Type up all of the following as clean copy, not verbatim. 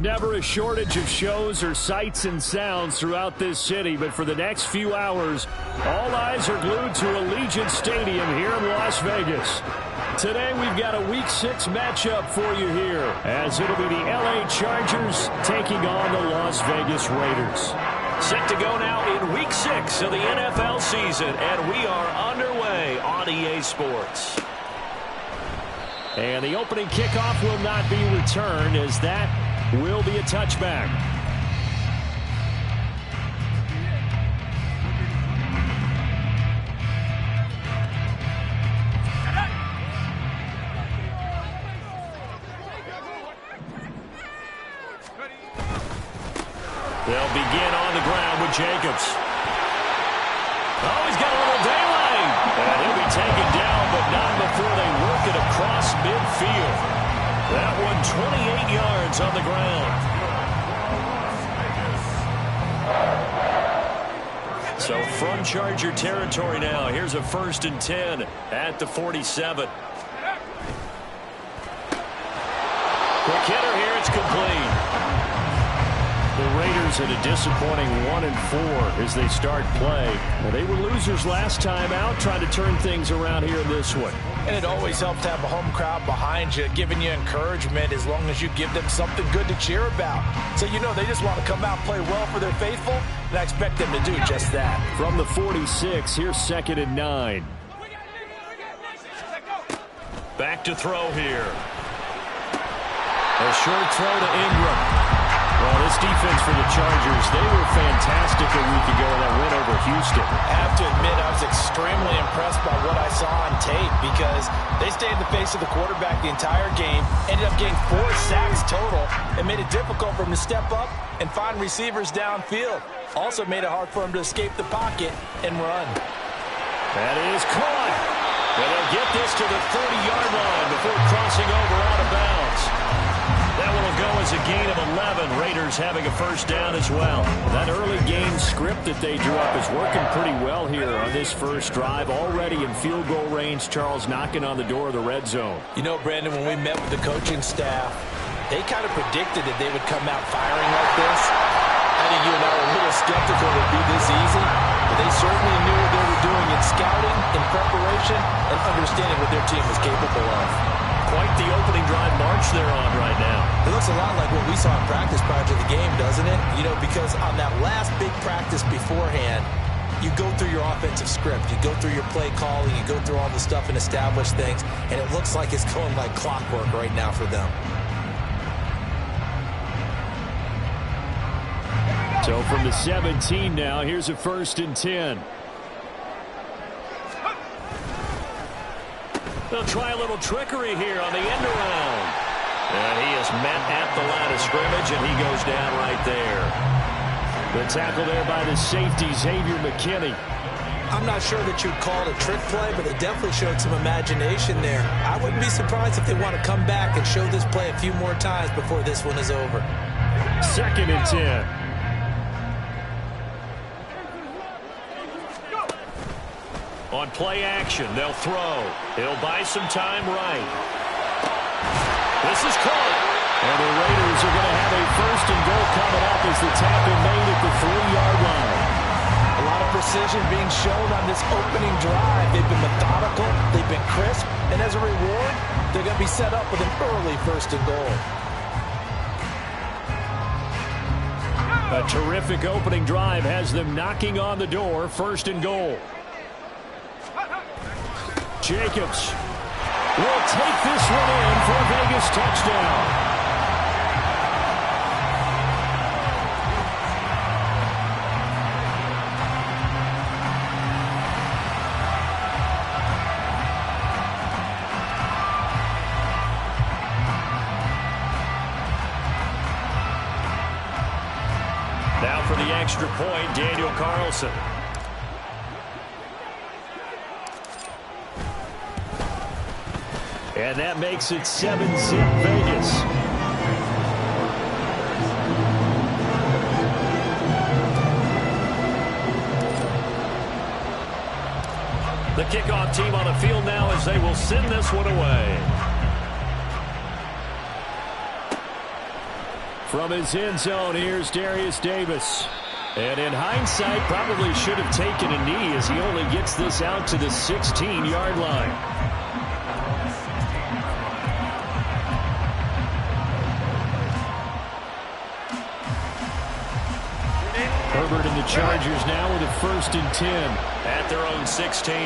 Never a shortage of shows or sights and sounds throughout this city, but for the next few hours, all eyes are glued to Allegiant Stadium here in Las Vegas. Today we've got a Week 6 matchup for you here, as it'll be the LA Chargers taking on the Las Vegas Raiders. Set to go now in Week 6 of the NFL season, and we are underway on EA Sports. And the opening kickoff will not be returned, as that will be a touchback. They'll begin on the ground with Jacobs. Oh, he's got a little daylight. And he'll be taken down, but not before they work it across midfield. That one 28 yards on the ground. So from Charger territory now, here's a 1st and 10 at the 47. Quick hitter here, it's complete. The Raiders at a disappointing 1-4 as they start play. Well, they were losers last time out, trying to turn things around here in this one. And it always helps to have a home crowd behind you, giving you encouragement as long as you give them something good to cheer about. So you know they just want to come out and play well for their faithful, and I expect them to do just that. From the 46, here's 2nd and 9. Back to throw here. A short throw to Ingram. Well, this defense for the Chargers, they were fantastic a week ago in that win over Houston. I have to admit, I was extremely impressed by what I saw on tape because they stayed in the face of the quarterback the entire game, ended up getting 4 sacks total, and made it difficult for him to step up and find receivers downfield. Also made it hard for him to escape the pocket and run. That is caught. And they'll get this to the 30-yard line before crossing over out of bounds. That one will go as a gain of 11. Raiders having a 1st down as well. That early game script that they drew up is working pretty well here on this first drive. Already in field goal range, Charles knocking on the door of the red zone. You know, Brandon, when we met with the coaching staff, they kind of predicted that they would come out firing like this. I think you and I were a little skeptical it would be this easy, but they certainly knew what they were doing in scouting, in preparation, and understanding what their team was capable of. Quite the opening drive march they're on right now. It looks a lot like what we saw in practice prior to the game, doesn't it? You know, because on that last big practice beforehand, you go through your offensive script, you go through your play calling, you go through all the stuff and establish things, and it looks like it's going like clockwork right now for them. So from the 17 now, here's a 1st and 10. They'll try a little trickery here on the end around. And he is met at the line of scrimmage, and he goes down right there. The tackle there by the safety, Xavier McKinney. I'm not sure that you'd call it a trick play, but it definitely showed some imagination there. I wouldn't be surprised if they want to come back and show this play a few more times before this one is over. 2nd and 10. On play action, they'll throw. He'll buy some time right. This is caught. And the Raiders are going to have a 1st and goal coming up as the tackle made at the 3-yard line. A lot of precision being shown on this opening drive. They've been methodical, they've been crisp, and as a reward, they're going to be set up with an early 1st and goal. A terrific opening drive has them knocking on the door, 1st and goal. Jacobs will take this one in for a Vegas touchdown. Now for the extra point, Daniel Carlson. And that makes it 7-zip Vegas. The kickoff team on the field now as they will send this one away. From his end zone, here's Darius Davis. And in hindsight, probably should have taken a knee as he only gets this out to the 16-yard line. Herbert and the Chargers now with a 1st and 10 at their own 16.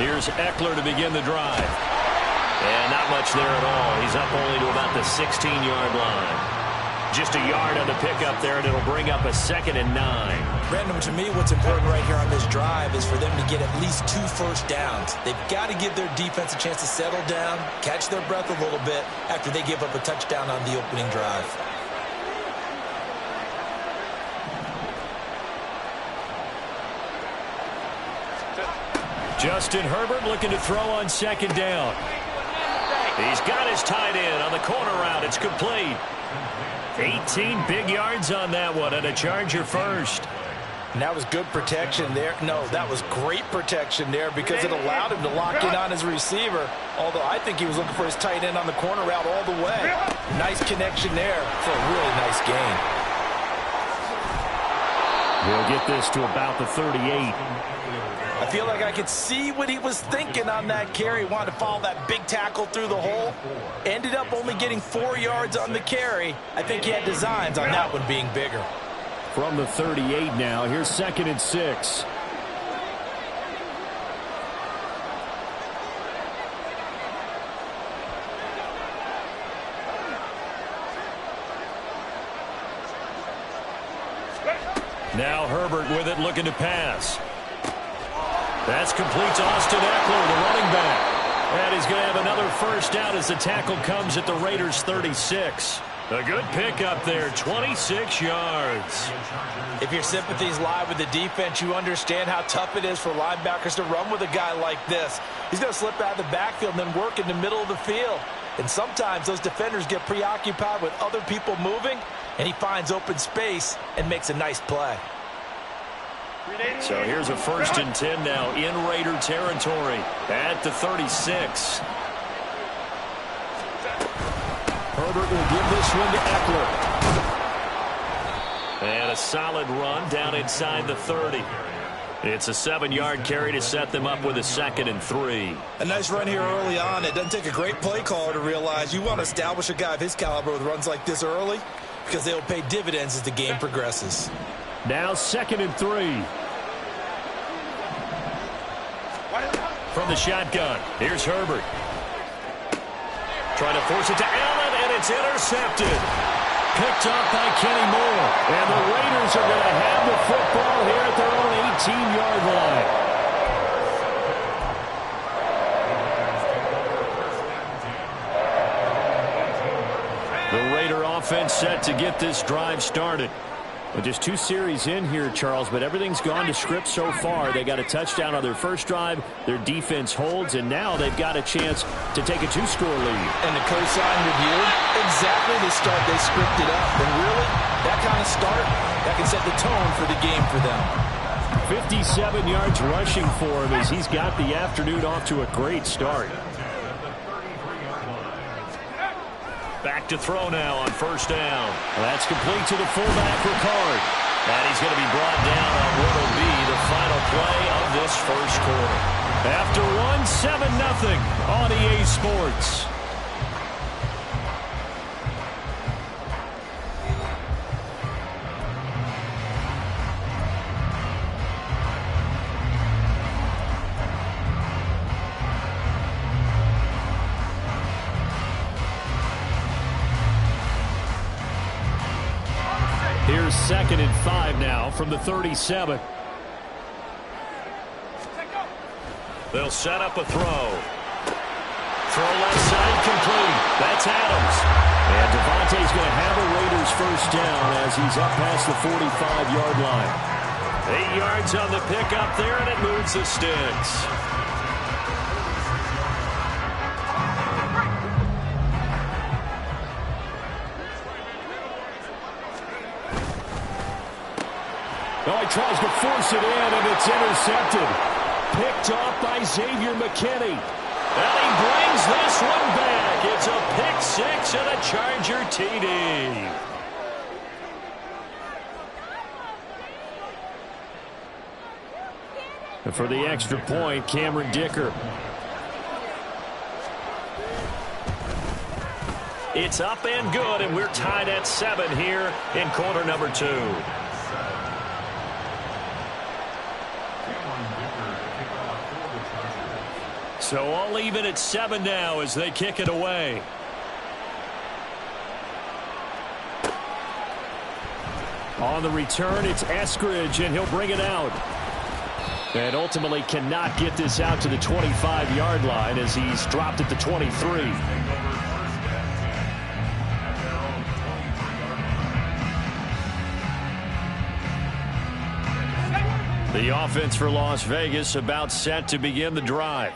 Here's Eckler to begin the drive. And not much there at all. He's up only to about the 16-yard line. Just a yard on the pickup there, and it'll bring up a 2nd and 9. Brandon, to me, what's important right here on this drive is for them to get at least 2 first downs. They've got to give their defense a chance to settle down, catch their breath a little bit after they give up a touchdown on the opening drive. Justin Herbert looking to throw on 2nd down. He's got his tight end on the corner route. It's complete. 18 big yards on that one, and a Charger first. And that was good protection there. No, that was great protection there because it allowed him to lock in on his receiver. Although I think he was looking for his tight end on the corner route all the way. Nice connection there for a really nice gain. He'll get this to about the 38. I feel like I could see what he was thinking on that carry. Wanted to follow that big tackle through the hole. Ended up only getting 4 yards on the carry. I think he had designs on that one being bigger. From the 38 now, here's 2nd and 6. Now Herbert with it, looking to pass. That's complete to Austin Eckler, the running back. And he's going to have another first down as the tackle comes at the Raiders' 36. A good pickup there, 26 yards. If your sympathies lie with the defense, you understand how tough it is for linebackers to run with a guy like this. He's going to slip out of the backfield and then work in the middle of the field. And sometimes those defenders get preoccupied with other people moving, and he finds open space and makes a nice play. So here's a 1st and 10 now in Raider territory at the 36. Herbert will give this one to Eckler. And a solid run down inside the 30. It's a 7-yard carry to set them up with a 2nd and 3. A nice run here early on. It doesn't take a great play caller to realize you want to establish a guy of his caliber with runs like this early because they will pay dividends as the game progresses. Now 2nd and 3. From the shotgun, here's Herbert. Trying to force it to Allen, and it's intercepted. Picked up by Kenny Moore. And the Raiders are going to have the football here at their own 18-yard line. The Raider offense set to get this drive started. Well, just 2 series in here, Charles, but everything's gone to script so far. They got a touchdown on their first drive. Their defense holds, and now they've got a chance to take a 2-score lead. And the cosign with you, exactly the start they scripted up. And really, that kind of start, that can set the tone for the game for them. 57 yards rushing for him as he's got the afternoon off to a great start. Back to throw now on 1st down. Well, that's complete to the fullback, Ricard. And he's going to be brought down on what will be the final play of this first quarter. After one, 7-0 on EA Sports. Here's 2nd and 5 now from the 37. They'll set up a throw. Throw left side complete. That's Adams. And Devontae's going to have a Raiders first down as he's up past the 45-yard line. 8 yards on the pickup there, and it moves the sticks. Oh, he tries to force it in, and it's intercepted. Picked off by Xavier McKinney. And he brings this one back. back. It's a pick six and a Charger TD. And for the extra point, Cameron Dicker. It's up and good, and we're tied at 7 here in quarter number 2. So all even at 7 now as they kick it away. On the return, it's Eskridge, and he'll bring it out. And ultimately cannot get this out to the 25-yard line as he's dropped at the 23. The offense for Las Vegas about set to begin the drive.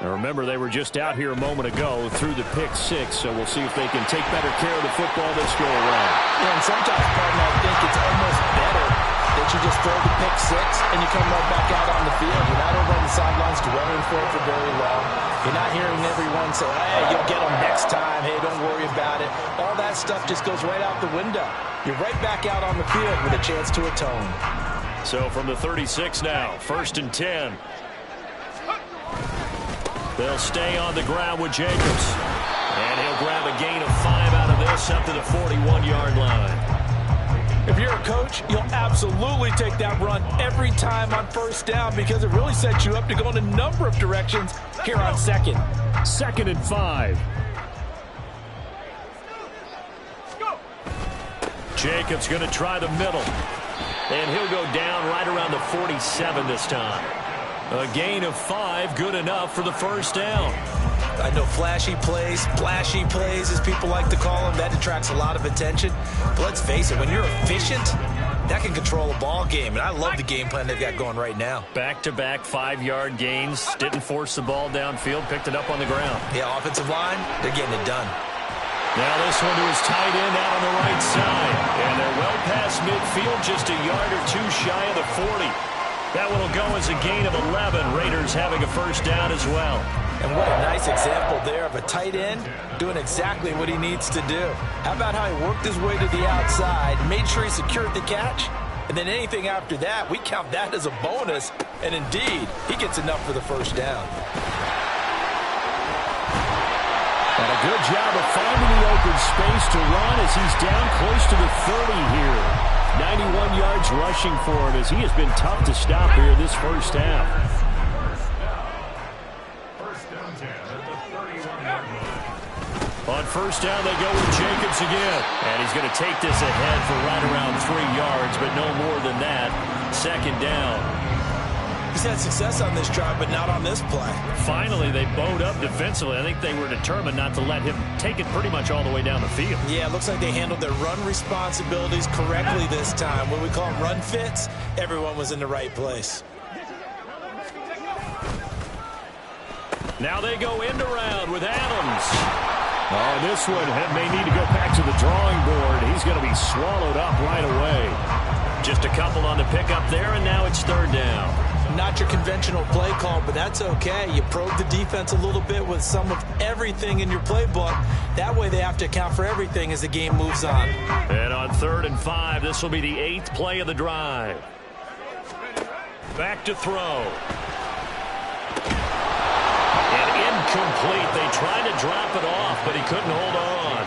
And remember, they were just out here a moment ago through the pick six, so we'll see if they can take better care of the football this go around. Yeah, and sometimes, partner, I think it's almost better that you just throw the pick six and you come right back out on the field. You're not over on the sidelines dwelling for it for very long. You're not hearing everyone say, hey, you'll get them next time. Hey, don't worry about it. All that stuff just goes right out the window. You're right back out on the field with a chance to atone. So from the 36 now, 1st and 10. They'll stay on the ground with Jacobs. And he'll grab a gain of 5 out of this up to the 41-yard line. If you're a coach, you'll absolutely take that run every time on 1st down because it really sets you up to go in a number of directions here on 2nd. 2nd and 5. Jacobs going to try the middle. And he'll go down right around the 47 this time. A gain of 5, good enough for the 1st down. I know flashy plays, as people like to call them, that attracts a lot of attention. But let's face it, when you're efficient, that can control a ball game. And I love the game plan they've got going right now. Back-to-back 5-yard gains. Didn't force the ball downfield, picked it up on the ground. Yeah, offensive line, they're getting it done. Now this one to his tight end out on the right side. And they're well past midfield, just a yard or 2 shy of the 40. That one will go as a gain of 11. Raiders having a 1st down as well. And what a nice example there of a tight end doing exactly what he needs to do. How about how he worked his way to the outside, made sure he secured the catch, and then anything after that, we count that as a bonus. And indeed, he gets enough for the 1st down. And a good job of finding the open space to run as he's down close to the 30 here. 91 yards rushing for him as he has been tough to stop here this 1st half. On 1st down, they go with Jacobs again. And he's going to take this ahead for right around 3 yards, but no more than that. 2nd down. He's had success on this drive, but not on this play. Finally, they bowed up defensively. I think they were determined not to let him take it pretty much all the way down the field. Yeah, it looks like they handled their run responsibilities correctly this time. When we call them run fits, everyone was in the right place. Now they go end around with Adams. Oh, this one may need to go back to the drawing board. He's going to be swallowed up right away. Just a couple on the pickup there, and now it's 3rd down. Not your conventional play call, but that's okay. You probe the defense a little bit with some of everything in your playbook. That way they have to account for everything as the game moves on. And on 3rd and 5, this will be the 8th play of the drive. Back to throw. And incomplete. They tried to drop it off, but he couldn't hold on.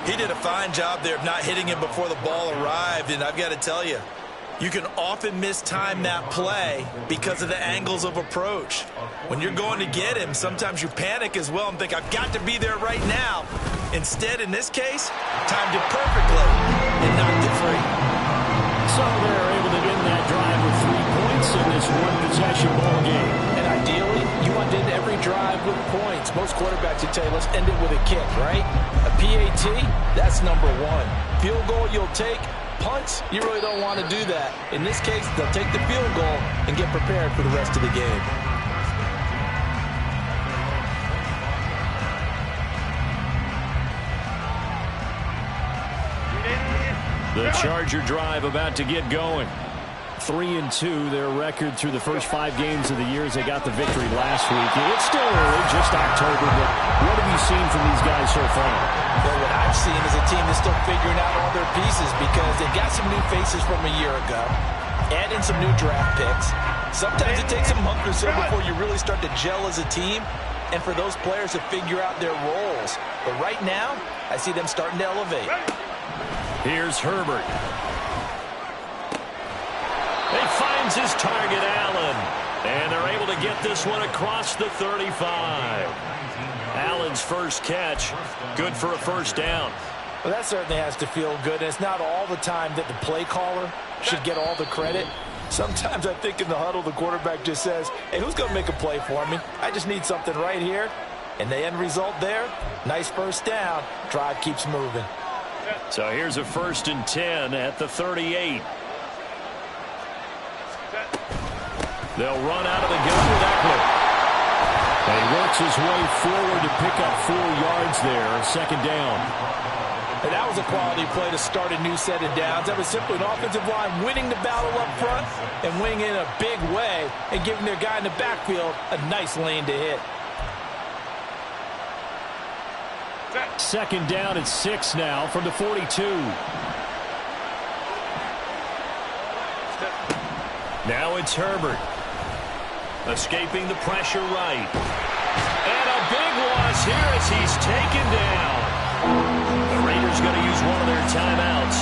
He did a fine job there of not hitting him before the ball arrived, and I've got to tell you, you can often mistime that play because of the angles of approach. When you're going to get him, sometimes you panic as well and think, I've got to be there right now. Instead, in this case, timed it perfectly and knocked it free. So they're able to end that drive with 3 points in this one-possession ball game. And ideally, you want to end every drive with points. Most quarterbacks would tell you, let's end it with a kick, right? A PAT, that's number 1. Field goal you'll take. Punts, you really don't want to do that. In this case, they'll take the field goal and get prepared for the rest of the game. The Charger drive about to get going. 3-2, their record through the first 5 games of the year as they got the victory last week. It's still early, just October, but what have you seen from these guys so far? Well, what I've seen is a team that's still figuring out all their pieces because they've got some new faces from a year ago, add in some new draft picks. Sometimes it takes a month or so before you really start to gel as a team and for those players to figure out their roles. But right now, I see them starting to elevate. Here's Herbert. He finds his target, Allen. And they're able to get this one across the 35. Allen's first catch, good for a first down. Well, that certainly has to feel good. And it's not all the time that the play caller should get all the credit. Sometimes I think in the huddle, the quarterback just says, hey, who's going to make a play for me? I just need something right here. And the end result there, nice first down. Drive keeps moving. So here's a 1st and 10 at the 38. They'll run out of the gun with Eckler. And he works his way forward to pick up 4 yards there, 2nd down. And that was a quality play to start a new set of downs. That was simply an offensive line winning the battle up front and winning in a big way and giving their guy in the backfield a nice lane to hit. 2nd down at 6 now from the 42. Now it's Herbert. Escaping the pressure right. And a big loss here as he's taken down. The Raiders going to use one of their timeouts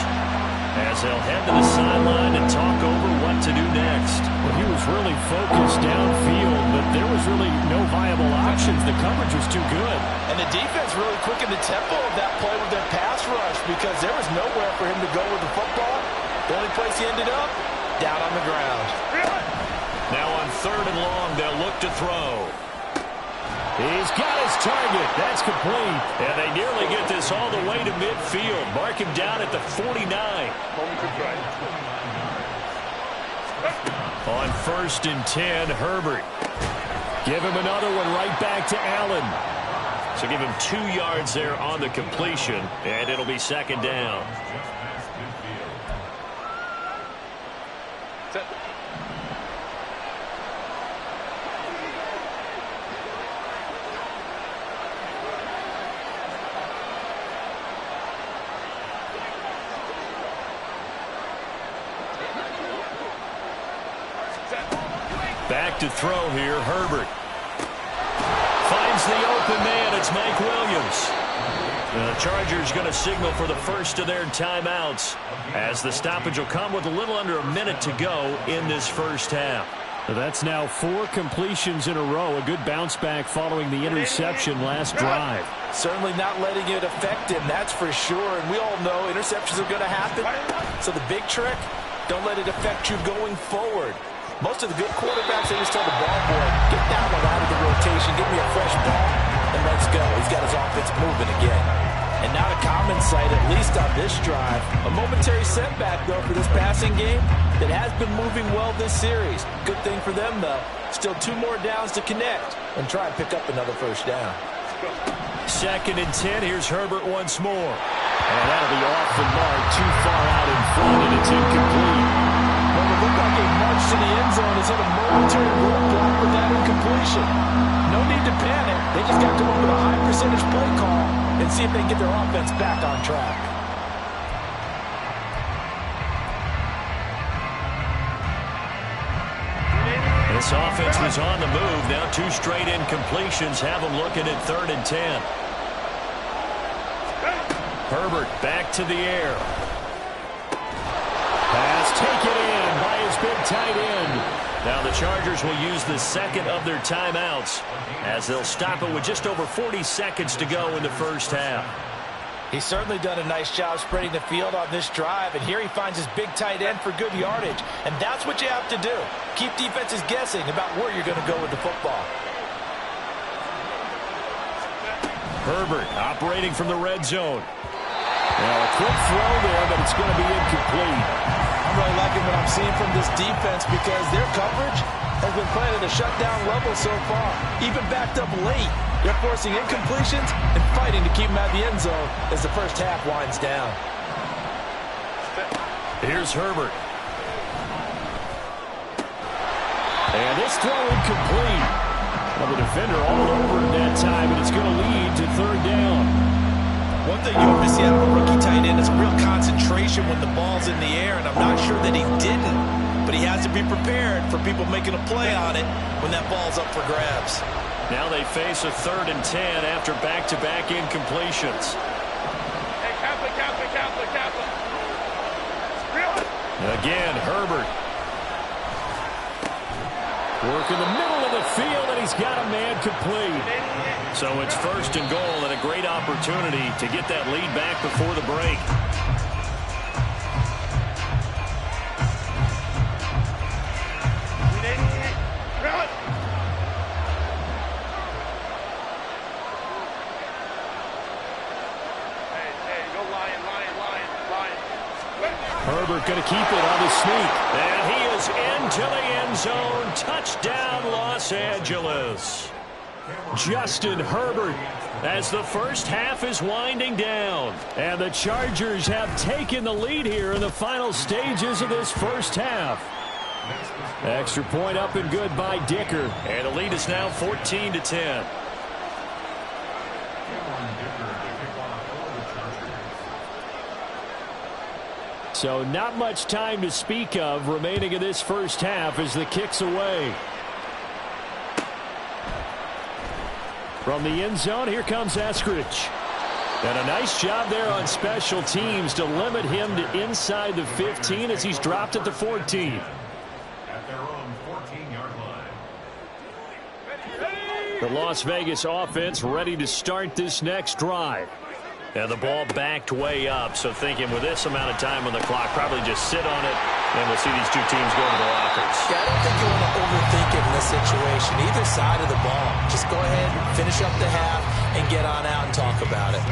as they'll head to the sideline and talk over what to do next. Well, he was really focused downfield, but there was really no viable options. The coverage was too good. And the defense really quickened the tempo of that play with their pass rush because there was nowhere for him to go with the football. The only place he ended up, down on the ground. Now on 3rd and long, they'll look to throw. He's got his target. That's complete. And they nearly get this all the way to midfield. Mark him down at the 49. On 1st and 10, Herbert. Give him another one right back to Allen. So give him 2 yards there on the completion, and it'll be 2nd down. Back to throw here, Herbert. Finds the open man, it's Mike Williams. The Chargers going to signal for the first of their timeouts as the stoppage will come with a little under a minute to go in this first half. That's now 4 completions in a row. A good bounce back following the interception last drive. Certainly not letting it affect him, that's for sure. And we all know interceptions are going to happen. So the big trick, don't let it affect you going forward. Most of the good quarterbacks, they just tell the ball boy, get that one out of the rotation, give me a fresh ball, and let's go. He's got his offense moving again. And not a common sight, at least on this drive. A momentary setback, though, for this passing game that has been moving well this series. Good thing for them, though. Still 2 more downs to connect and try and pick up another first down. 2nd and 10, here's Herbert once more. And that'll be off the mark, too far out in front, and it's incomplete. Well, it looked like a march to the end zone has hit a momentary roadblock with that incompletion. No need to panic. They just got to come up with a high percentage play call and see if they can get their offense back on track. This offense was on the move. Now 2 straight incompletions have them looking at 3rd and 10. Herbert back to the air. Pass taken in by his big tight end. Now the Chargers will use the 2nd of their timeouts as they'll stop it with just over 40 seconds to go in the first half. He's certainly done a nice job spreading the field on this drive, and here he finds his big tight end for good yardage. And that's what you have to do. Keep defenses guessing about where you're going to go with the football. Herbert operating from the red zone. Well, a quick throw there, but it's going to be incomplete. I'm really liking what I'm seeing from this defense because their coverage has been playing at a shutdown level so far. Even backed up late, they're forcing incompletions and fighting to keep them out of the end zone as the first half winds down. Here's Herbert. And this throw incomplete. Well, the defender all over him that time, and it's going to lead to third down. One thing you hope to see out of a rookie tight end is real concentration when the ball's in the air, and I'm not sure that he didn't, but he has to be prepared for people making a play on it when that ball's up for grabs. Now they face a 3rd and 10 after back-to-back incompletions. Hey, Kaplan. Again, Herbert. Work in the middle of the field, and he's got a man complete. So it's 1st and goal, and a great opportunity to get that lead back before the break. Herbert going to keep it on his sneak. And he is into the end zone. Touchdown, Los Angeles. Justin Herbert as the first half is winding down. And the Chargers have taken the lead here in the final stages of this first half. Extra point up and good by Dicker. And the lead is now 14-10. So not much time to speak of remaining in this first half as the kick's away. From the end zone, here comes Eskridge. And a nice job there on special teams to limit him to inside the 15 as he's dropped at the 14. At their own 14-yard line. The Las Vegas offense ready to start this next drive. And the ball backed way up, so thinking with this amount of time on the clock, probably just sit on it, and we'll see these two teams go to the lockers. Yeah, I don't think you want to overthink it in this situation. Either side of the ball. Just go ahead, finish up the half, and get on out and talk about it.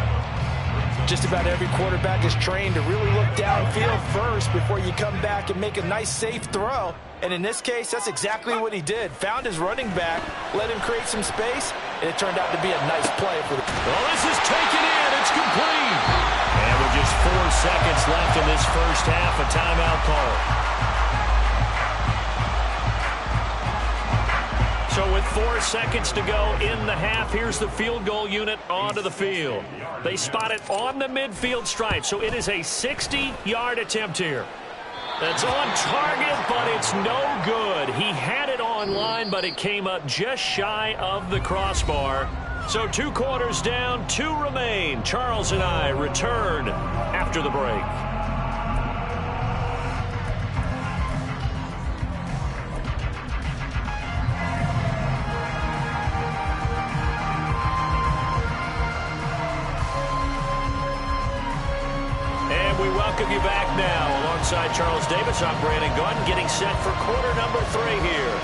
Just about every quarterback is trained to really look downfield first before you come back and make a nice, safe throw. And in this case, that's exactly what he did. Found his running back, let him create some space, and it turned out to be a nice play for the... Well, this is taken in. It's complete. And with just 4 seconds left in this first half, a timeout call. So with 4 seconds to go in the half, here's the field goal unit onto the field. They spot it on the midfield stripe, so it is a 60-yard attempt here. That's on target, but it's no good. He had it on line, but it came up just shy of the crossbar. So 2 quarters down, 2 remain. Charles and I return after the break. And we welcome you back now. Alongside Charles Davis, I'm Brandon Gaudin, getting set for quarter number 3 here.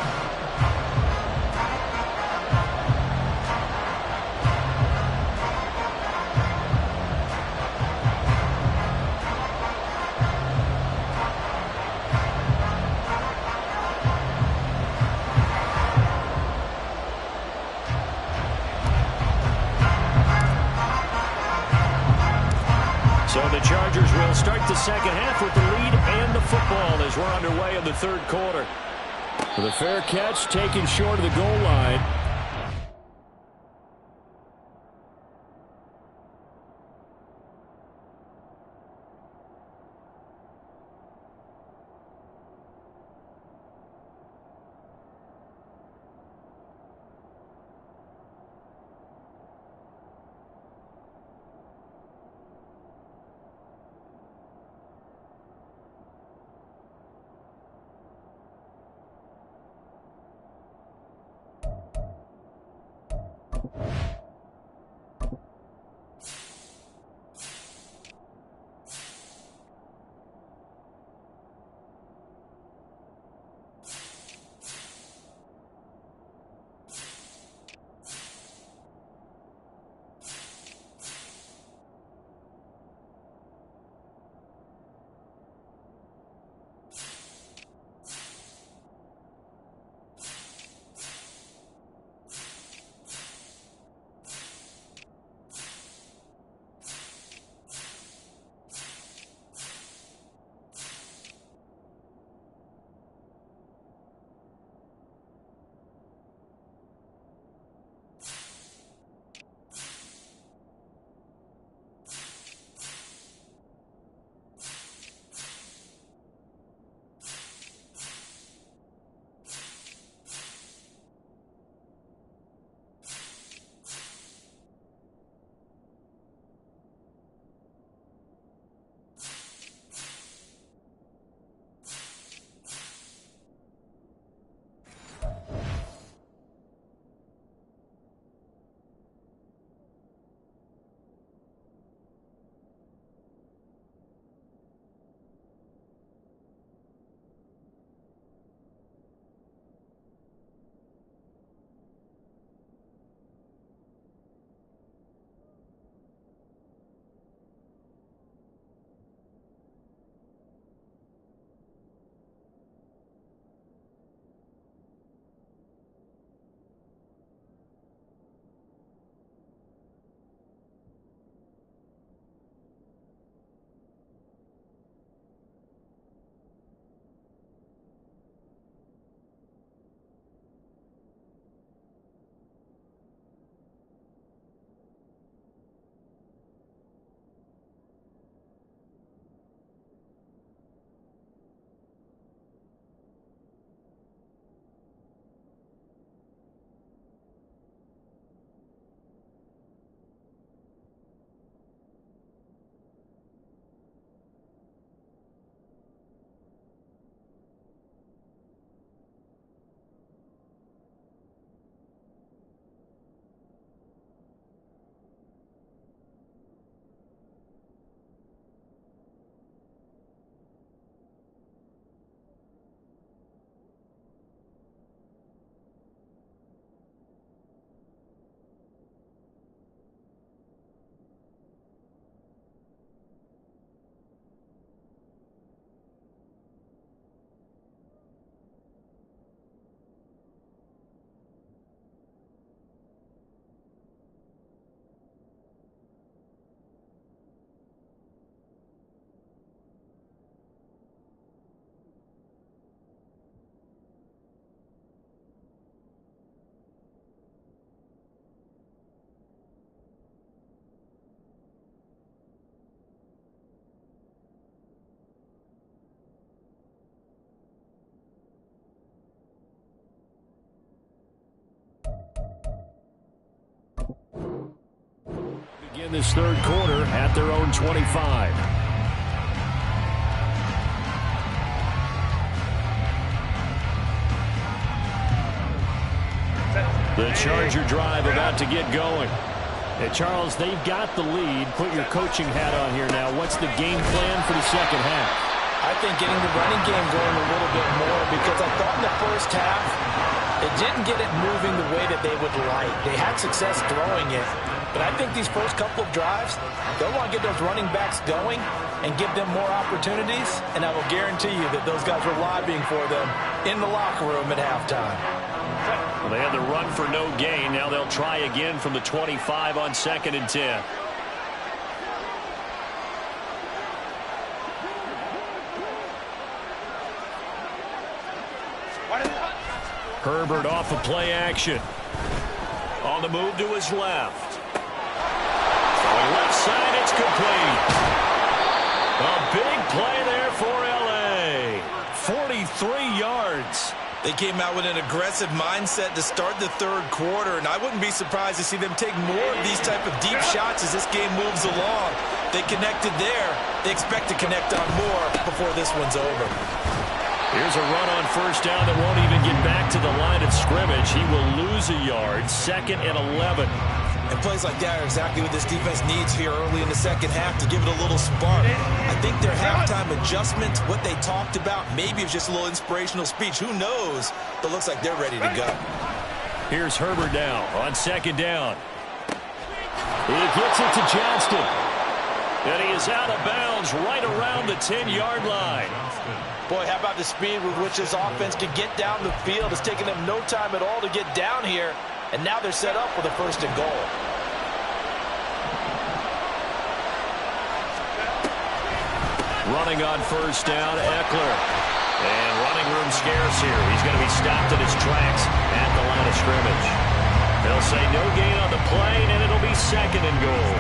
So the Chargers will start the second half with the lead and the football as we're underway in the third quarter. With a fair catch taken short of the goal line. In this third quarter at their own 25. The Charger drive about to get going. Hey, Charles, they've got the lead. Put your coaching hat on here now. What's the game plan for the second half? I think getting the running game going a little bit more, because I thought in the first half it didn't get it moving the way that they would like. They had success throwing it, but I think these first couple of drives, they'll want to get those running backs going and give them more opportunities, and I will guarantee you that those guys were lobbying for them in the locker room at halftime. Well, they had the run for no gain. Now they'll try again from the 25 on 2nd and 10. Herbert off of play action. On the move to his left. Throwing left side, it's complete. A big play there for L.A. 43 yards. They came out with an aggressive mindset to start the third quarter, and I wouldn't be surprised to see them take more of these type of deep shots as this game moves along. They connected there. They expect to connect on more before this one's over. Here's a run on first down that won't even get back to the line of scrimmage. He will lose a yard. 2nd and 11. And plays like that are exactly what this defense needs here early in the second half to give it a little spark. I think their halftime adjustments, what they talked about, maybe it was just a little inspirational speech. Who knows? But looks like they're ready to go. Here's Herbert now on 2nd down. He gets it to Johnston. And he is out of bounds right around the 10-yard line. Boy, how about the speed with which this offense can get down the field? It's taken them no time at all to get down here. And now they're set up with a 1st and goal. Running on first down, Eckler. And running room scarce here. He's going to be stopped in his tracks at the line of scrimmage. They'll say no gain on the play, and it'll be 2nd and goal.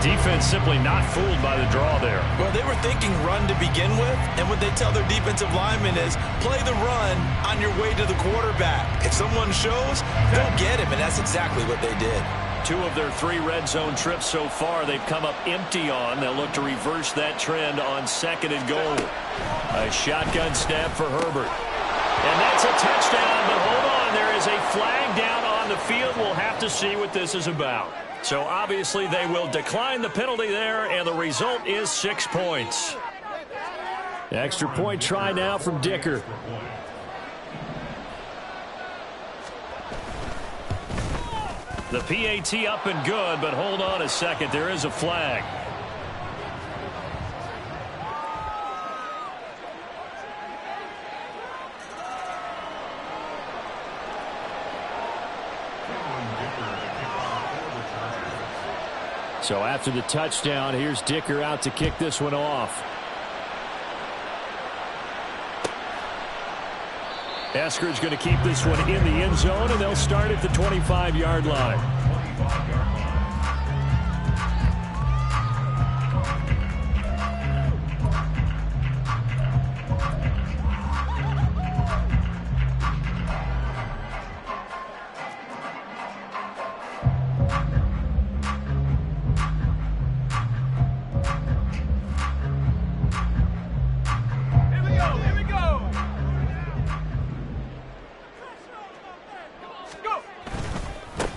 Defense simply not fooled by the draw there. Well, they were thinking run to begin with, and what they tell their defensive linemen is play the run on your way to the quarterback. If someone shows, go get him, and that's exactly what they did. 2 of their 3 red zone trips so far they've come up empty on. They'll look to reverse that trend on 2nd and goal. A shotgun snap for Herbert. And that's a touchdown, but hold on. There is a flag down on the field. We'll have to see what this is about. So obviously they will decline the penalty there, and the result is 6 points. Extra point try now from Dicker. The PAT up and good, but hold on a second. There is a flag. So after the touchdown, here's Dicker out to kick this one off. Eskridge going to keep this one in the end zone, and they'll start at the 25-yard line.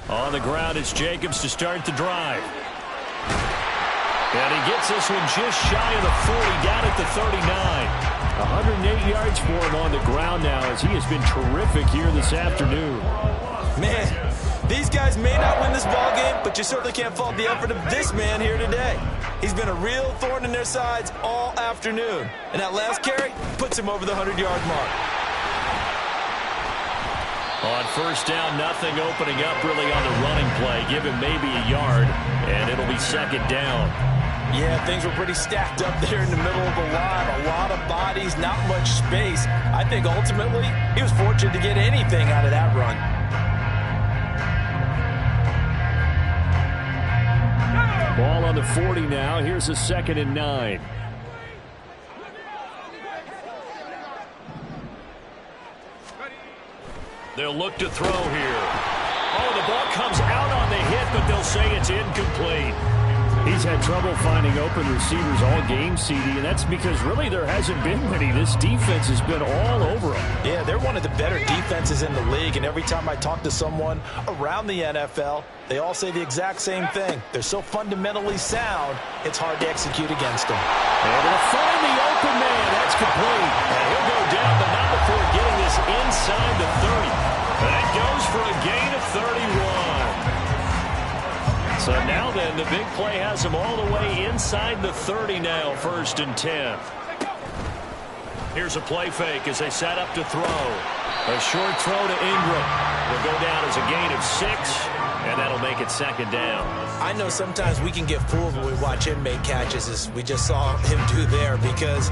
On the ground, it's Jacobs to start the drive. And he gets this one just shy of the 40, down at the 39. 108 yards for him on the ground now, as he has been terrific here this afternoon. Man, these guys may not win this ball game, but you certainly can't fault the effort of this man here today. He's been a real thorn in their sides all afternoon. And that last carry puts him over the 100-yard mark. On first down, nothing opening up really on the running play. Give him maybe a yard, and it'll be 2nd down. Yeah, things were pretty stacked up there in the middle of the line. A lot of bodies, not much space. I think ultimately he was fortunate to get anything out of that run. Ball on the 40 now. Here's a 2nd and 9. They'll look to throw here. Oh, the ball comes out on the hit but they'll say it's incomplete. He's had trouble finding open receivers all game, CD, and that's because really there hasn't been many. This defense has been all over him. Yeah, they're one of the better defenses in the league, and every time I talk to someone around the NFL, they all say the exact same thing. They're so fundamentally sound, it's hard to execute against them. Able to find the open man. That's complete. And he'll go down, but not before getting this inside the 30. That goes for a gain of 31. So now then, the big play has him all the way inside the 30 now, 1st and 10. Here's a play fake as they set up to throw. A short throw to Ingram. Will go down as a gain of 6, and that'll make it 2nd down. I know sometimes we can get fooled when we watch him make catches, as we just saw him do there, because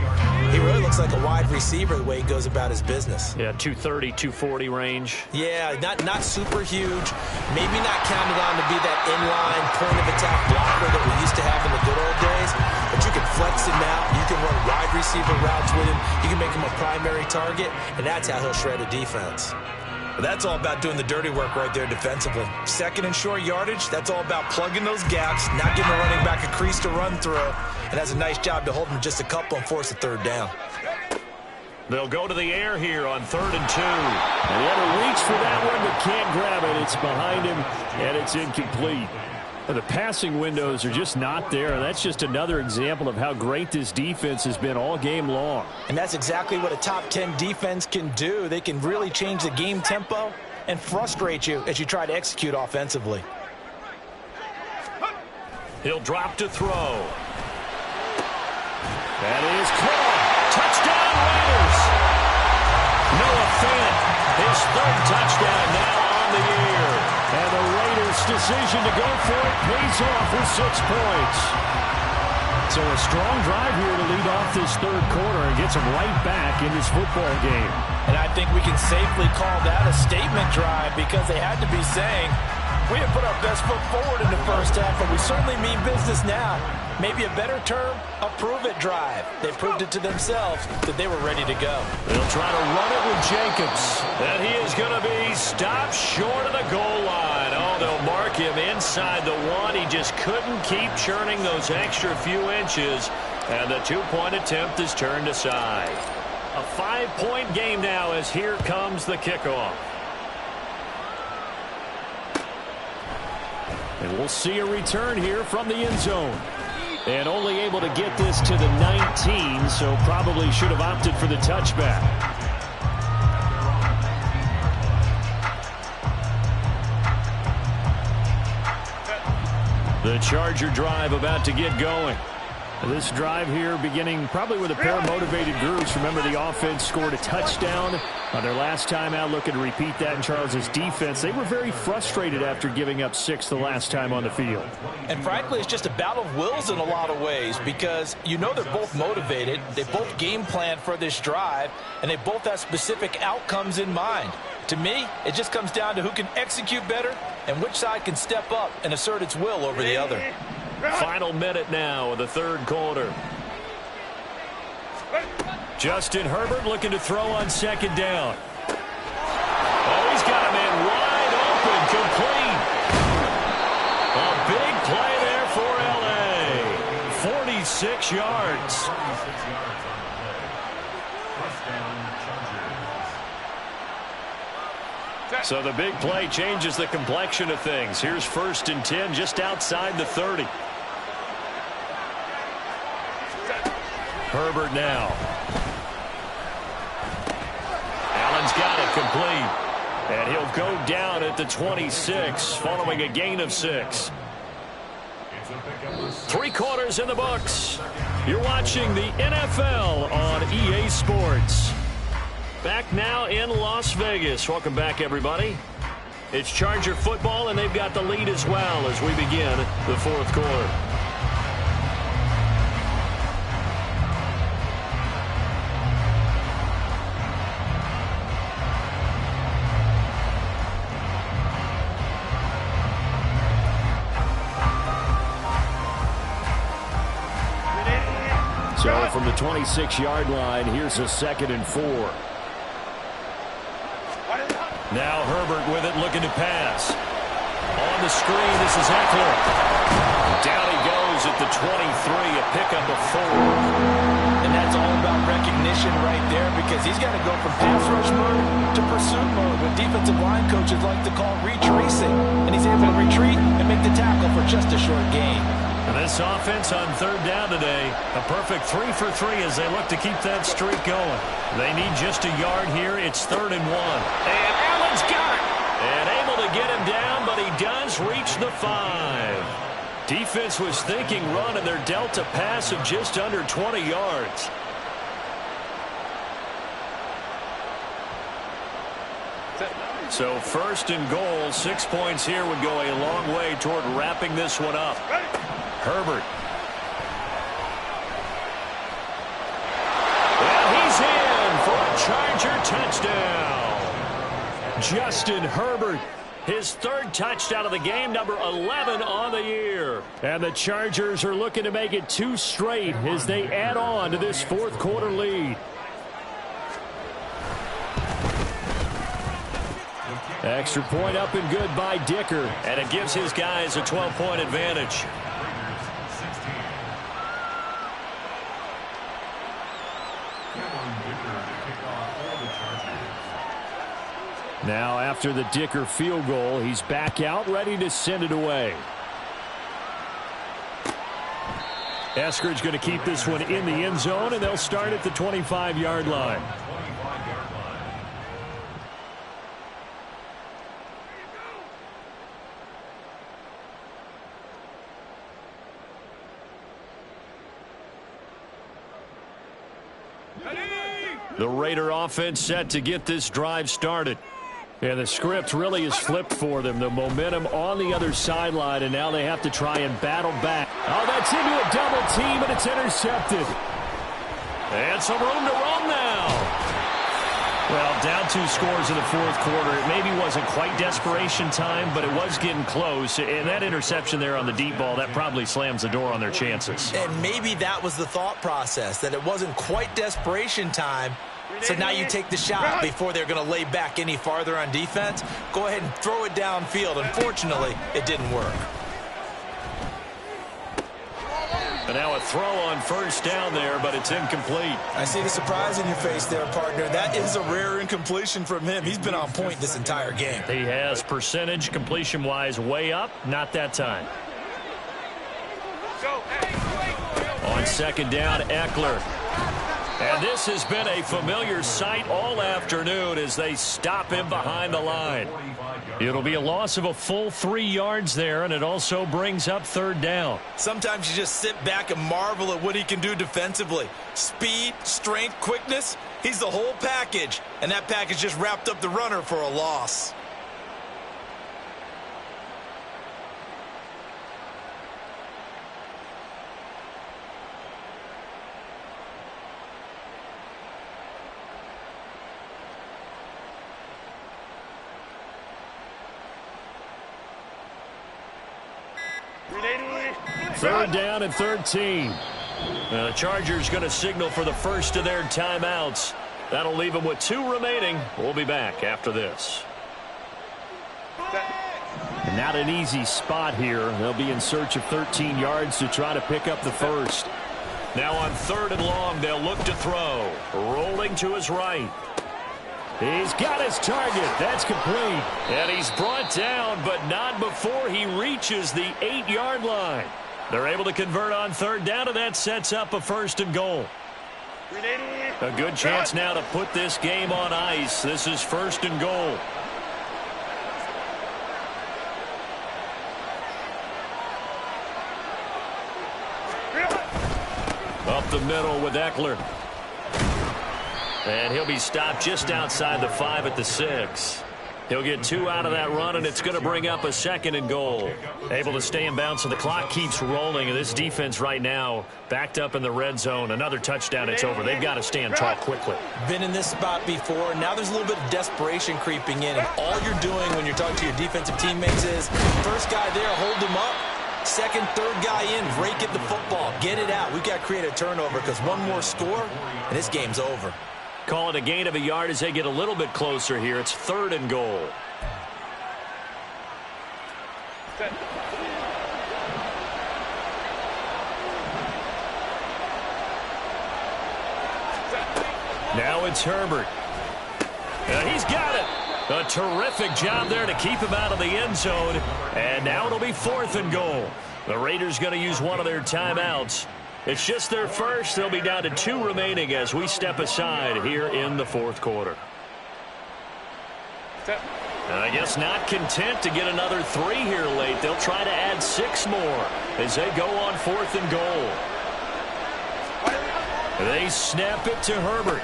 he really looks like a wide receiver the way he goes about his business. Yeah, 230, 240 range. Yeah, not super huge. Maybe not counted on to be that inline point-of-attack blocker that we used to have in the good old days, but you can flex him out. You can run wide receiver routes with him. You can make him a primary target, and that's how he'll shred a defense. But that's all about doing the dirty work right there defensively. 2nd and short yardage, that's all about plugging those gaps, not giving a running back a crease to run through, and has a nice job to hold him just a couple and force a 3rd down. They'll go to the air here on 3rd and 2. And he had to reach for that one, but can't grab it. It's behind him, and it's incomplete. The passing windows are just not there, and that's just another example of how great this defense has been all game long. And that's exactly what a top 10 defense can do. They can really change the game tempo and frustrate you as you try to execute offensively. He'll drop to throw. That is caught. Touchdown, Raiders. Noah Fant, his 3rd touchdown now on the year. And the Raiders' decision to go for it pays off with 6 points. So a strong drive here to lead off this 3rd quarter and gets them right back in this football game. And I think we can safely call that a statement drive, because they had to be saying, we have put our best foot forward in the 1st half, but we certainly mean business now. Maybe a better term, a prove-it drive. They proved it to themselves that they were ready to go. They'll try to run it with Jacobs. And he is going to be stopped short of the goal line. Oh, they'll mark him inside the 1. He just couldn't keep churning those extra few inches. And the 2-point attempt is turned aside. A 5-point game now as here comes the kickoff. And we'll see a return here from the end zone. And only able to get this to the 19, so probably should have opted for the touchback. The Charger drive about to get going. This drive here beginning probably with a pair of motivated groups. Remember, the offense scored a touchdown on their last time out, looking to repeat that in Charles' defense. They were very frustrated after giving up 6 the last time on the field. And frankly, it's just a battle of wills in a lot of ways, because you know they're both motivated. They both game plan for this drive, and they both have specific outcomes in mind. To me, it just comes down to who can execute better and which side can step up and assert its will over the other. Final minute now of the 3rd quarter. Justin Herbert looking to throw on 2nd down. Oh, he's got him in wide open, complete. A big play there for L.A. 46 yards. So the big play changes the complexion of things. Here's 1st and 10 just outside the 30. Herbert now. Allen's got it complete. And he'll go down at the 26 following a gain of 6. 3 quarters in the books. You're watching the NFL on EA Sports. Back now in Las Vegas. Welcome back, everybody. It's Charger football, and they've got the lead as well as we begin the 4th quarter. So from the 26-yard line, here's a 2nd and 4. Now Herbert with it, looking to pass. On the screen, this is Eckler. Down he goes at the 23, a pickup of 4. And that's all about recognition right there, because he's got to go from pass rush mode to pursuit mode, what defensive line coaches like to call retracing. And he's able to retreat and make the tackle for just a short gain. And this offense on third down today, a perfect 3 for 3 as they look to keep that streak going. They need just a yard here. It's 3rd and 1. And Allen's got it. And able to get him down, but he does reach the 5. Defense was thinking run, and they're dealt a pass of just under 20 yards. So 1st and goal, 6 points here would go a long way toward wrapping this one up. Herbert. And he's in for a Charger touchdown. Justin Herbert. His 3rd touchdown of the game, number 11 on the year. And the Chargers are looking to make it 2 straight as they add on to this 4th quarter lead. Extra point up and good by Dicker. And it gives his guys a 12-point advantage. Now after the Dicker field goal, he's back out ready to send it away. Eskridge going to keep this one in the end zone, and they'll start at the 25-yard line. The Raider offense set to get this drive started. And the script really is flipped for them. The momentum on the other sideline, and now they have to try and battle back. Oh, that's into a double team, and it's intercepted. And some room to run now. Well, down 2 scores in the 4th quarter. It maybe wasn't quite desperation time, but it was getting close. And that interception there on the deep ball, that probably slams the door on their chances. And maybe that was the thought process, that it wasn't quite desperation time. So now you take the shot before they're going to lay back any farther on defense. Go ahead and throw it downfield. Unfortunately, it didn't work. And now a throw on 1st down there, but it's incomplete. I see the surprise in your face there, partner. That is a rare incompletion from him. He's been on point this entire game. He has percentage completion-wise way up. Not that time. On 2nd down, Eckler. And this has been a familiar sight all afternoon as they stop him behind the line. It'll be a loss of a full 3 yards there, and it also brings up 3rd down. Sometimes you just sit back and marvel at what he can do defensively. Speed, strength, quickness, he's the whole package. And that package just wrapped up the runner for a loss. Third down and 13. The Chargers going to signal for the first of their timeouts. That'll leave them with 2 remaining. We'll be back after this. Not an easy spot here. They'll be in search of 13 yards to try to pick up the first. Now on 3rd and long, they'll look to throw. Rolling to his right. He's got his target. That's complete. And he's brought down, but not before he reaches the 8-yard line. They're able to convert on 3rd down, and that sets up a 1st and goal. A good chance now to put this game on ice. This is 1st and goal. Up the middle with Eckler. And he'll be stopped just outside the 5 at the 6. He'll get 2 out of that run, and it's going to bring up a 2nd and goal. Able to stay in bounds, so the clock keeps rolling. And this defense right now backed up in the red zone. Another touchdown, it's over. They've got to stand tall quickly. Been in this spot before, and now there's a little bit of desperation creeping in. And all you're doing when you're talking to your defensive teammates is, first guy there, hold him up. Second, third guy in, rake at the football. Get it out. We've got to create a turnover because one more score, and this game's over. Call it a gain of a yard as they get a little bit closer here. It's 3rd and goal. Now it's Herbert. He's got it. A terrific job there to keep him out of the end zone. And now it'll be 4th and goal. The Raiders going to use one of their timeouts. It's just their first. They'll be down to 2 remaining as we step aside here in the 4th quarter. I guess not content to get another 3 here late. They'll try to add 6 more as they go on 4th and goal. They snap it to Herbert.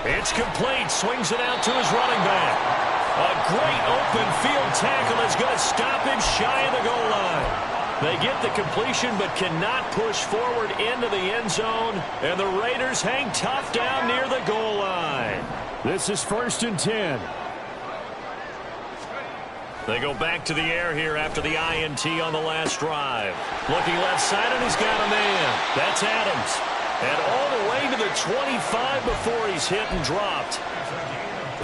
It's complete. Swings it out to his running back. A great open field tackle is going to stop him shy of the goal line. They get the completion but cannot push forward into the end zone. And the Raiders hang tough down near the goal line. This is 1st and 10. They go back to the air here after the INT on the last drive. Looking left side, and he's got a man. That's Adams. And all the way to the 25 before he's hit and dropped.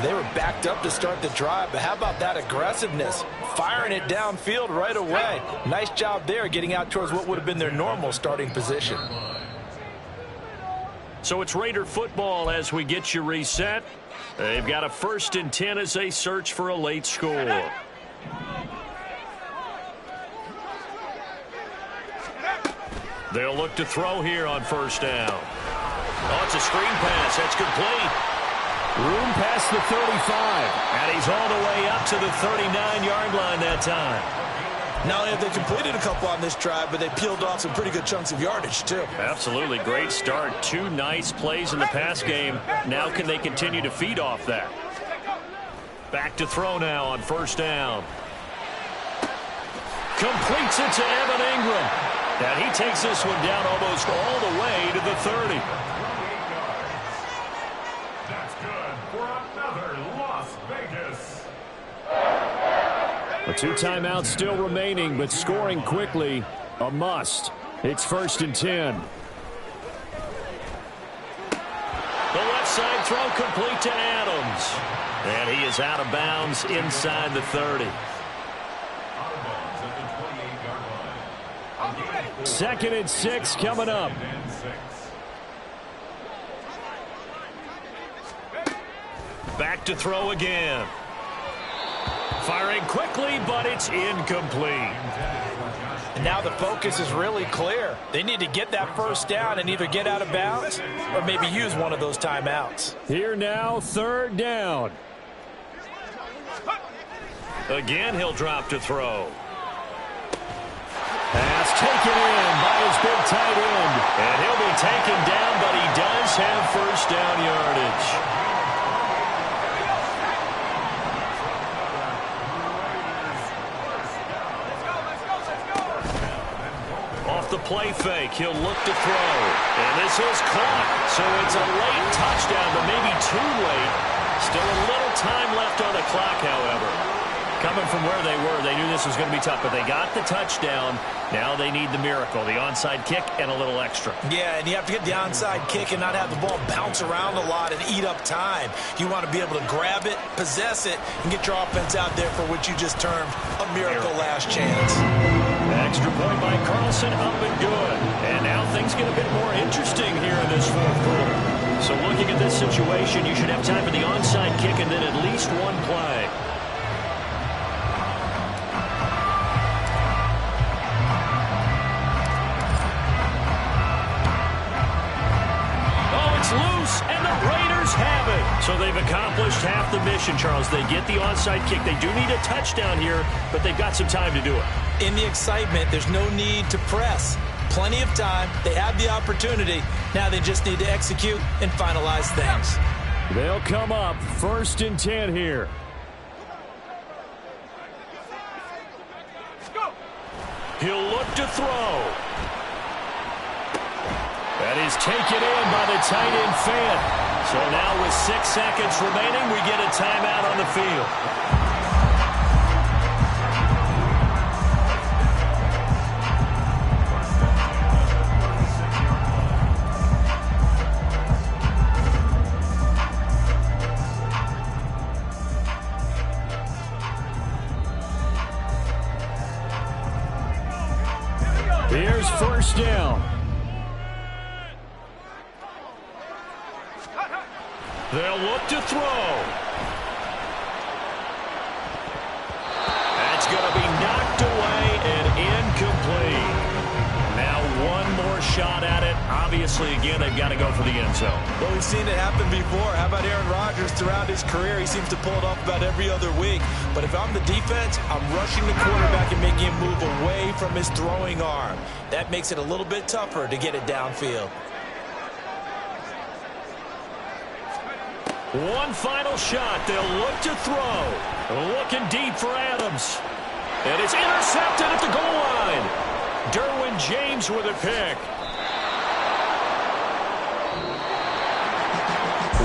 They were backed up to start the drive, but how about that aggressiveness? Firing it downfield right away. Nice job there getting out towards what would have been their normal starting position. So it's Raider football as we get you reset. They've got a 1st and 10 as they search for a late score. They'll look to throw here on 1st down. Oh, it's a screen pass. That's complete. Room past the 35. And he's all the way up to the 39-yard line that time. Not only have they completed a couple on this drive, but they peeled off some pretty good chunks of yardage, too. Absolutely. Great start. 2 nice plays in the pass game. Now can they continue to feed off that? Back to throw now on 1st down. Completes it to Evan Ingram. And he takes this one down almost all the way to the 30. That's good for another Las Vegas. A 2 timeouts still remaining, but scoring quickly, a must. It's 1st and 10. The left side throw complete to Adams. And he is out of bounds inside the 30. 2nd and 6 coming up. Back to throw again. Firing quickly, but it's incomplete. And now the focus is really clear. They need to get that 1st down and either get out of bounds or maybe use one of those timeouts. Here now, 3rd down. Again, he'll drop to throw. Pass taken in by his big tight end. And he'll be taken down, but he does have 1st down yardage. Off the play fake, he'll look to throw. And this is caught. So it's a late touchdown, but maybe too late. Still a little time left on the clock, however. Coming from where they were, they knew this was going to be tough, but they got the touchdown. Now they need the miracle, the onside kick and a little extra. Yeah, and you have to get the onside kick and not have the ball bounce around a lot and eat up time. You want to be able to grab it, possess it, and get your offense out there for what you just termed a miracle last chance. Extra point by Carlson, up and good. And now things get a bit more interesting here in this 4th quarter. So looking at this situation, you should have time for the onside kick and then at least one play. Loose, and the Raiders have it. So they've accomplished half the mission, Charles. They get the onside kick. They do need a touchdown here, but they've got some time to do it. In the excitement, there's no need to press. Plenty of time. They have the opportunity. Now they just need to execute and finalize things. They'll come up 1st and 10 here. He'll look to throw. That is taken in by the tight end Fant. So now with 6 seconds remaining, we get a timeout on the field. They'll look to throw. That's going to be knocked away and incomplete. Now one more shot at it. Obviously, again, they've got to go for the end zone. Well, we've seen it happen before. How about Aaron Rodgers throughout his career? He seems to pull it off about every other week. But if I'm the defense, I'm rushing the quarterback and making him move away from his throwing arm. That makes it a little bit tougher to get it downfield. One final shot. They'll look to throw. Looking deep for Adams. And it's intercepted at the goal line. Derwin James with a pick.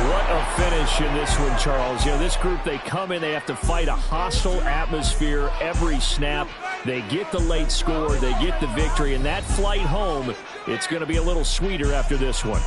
What a finish in this one, Charles. You know, this group, they come in, they have to fight a hostile atmosphere every snap. They get the late score, they get the victory, and that flight home, it's going to be a little sweeter after this one.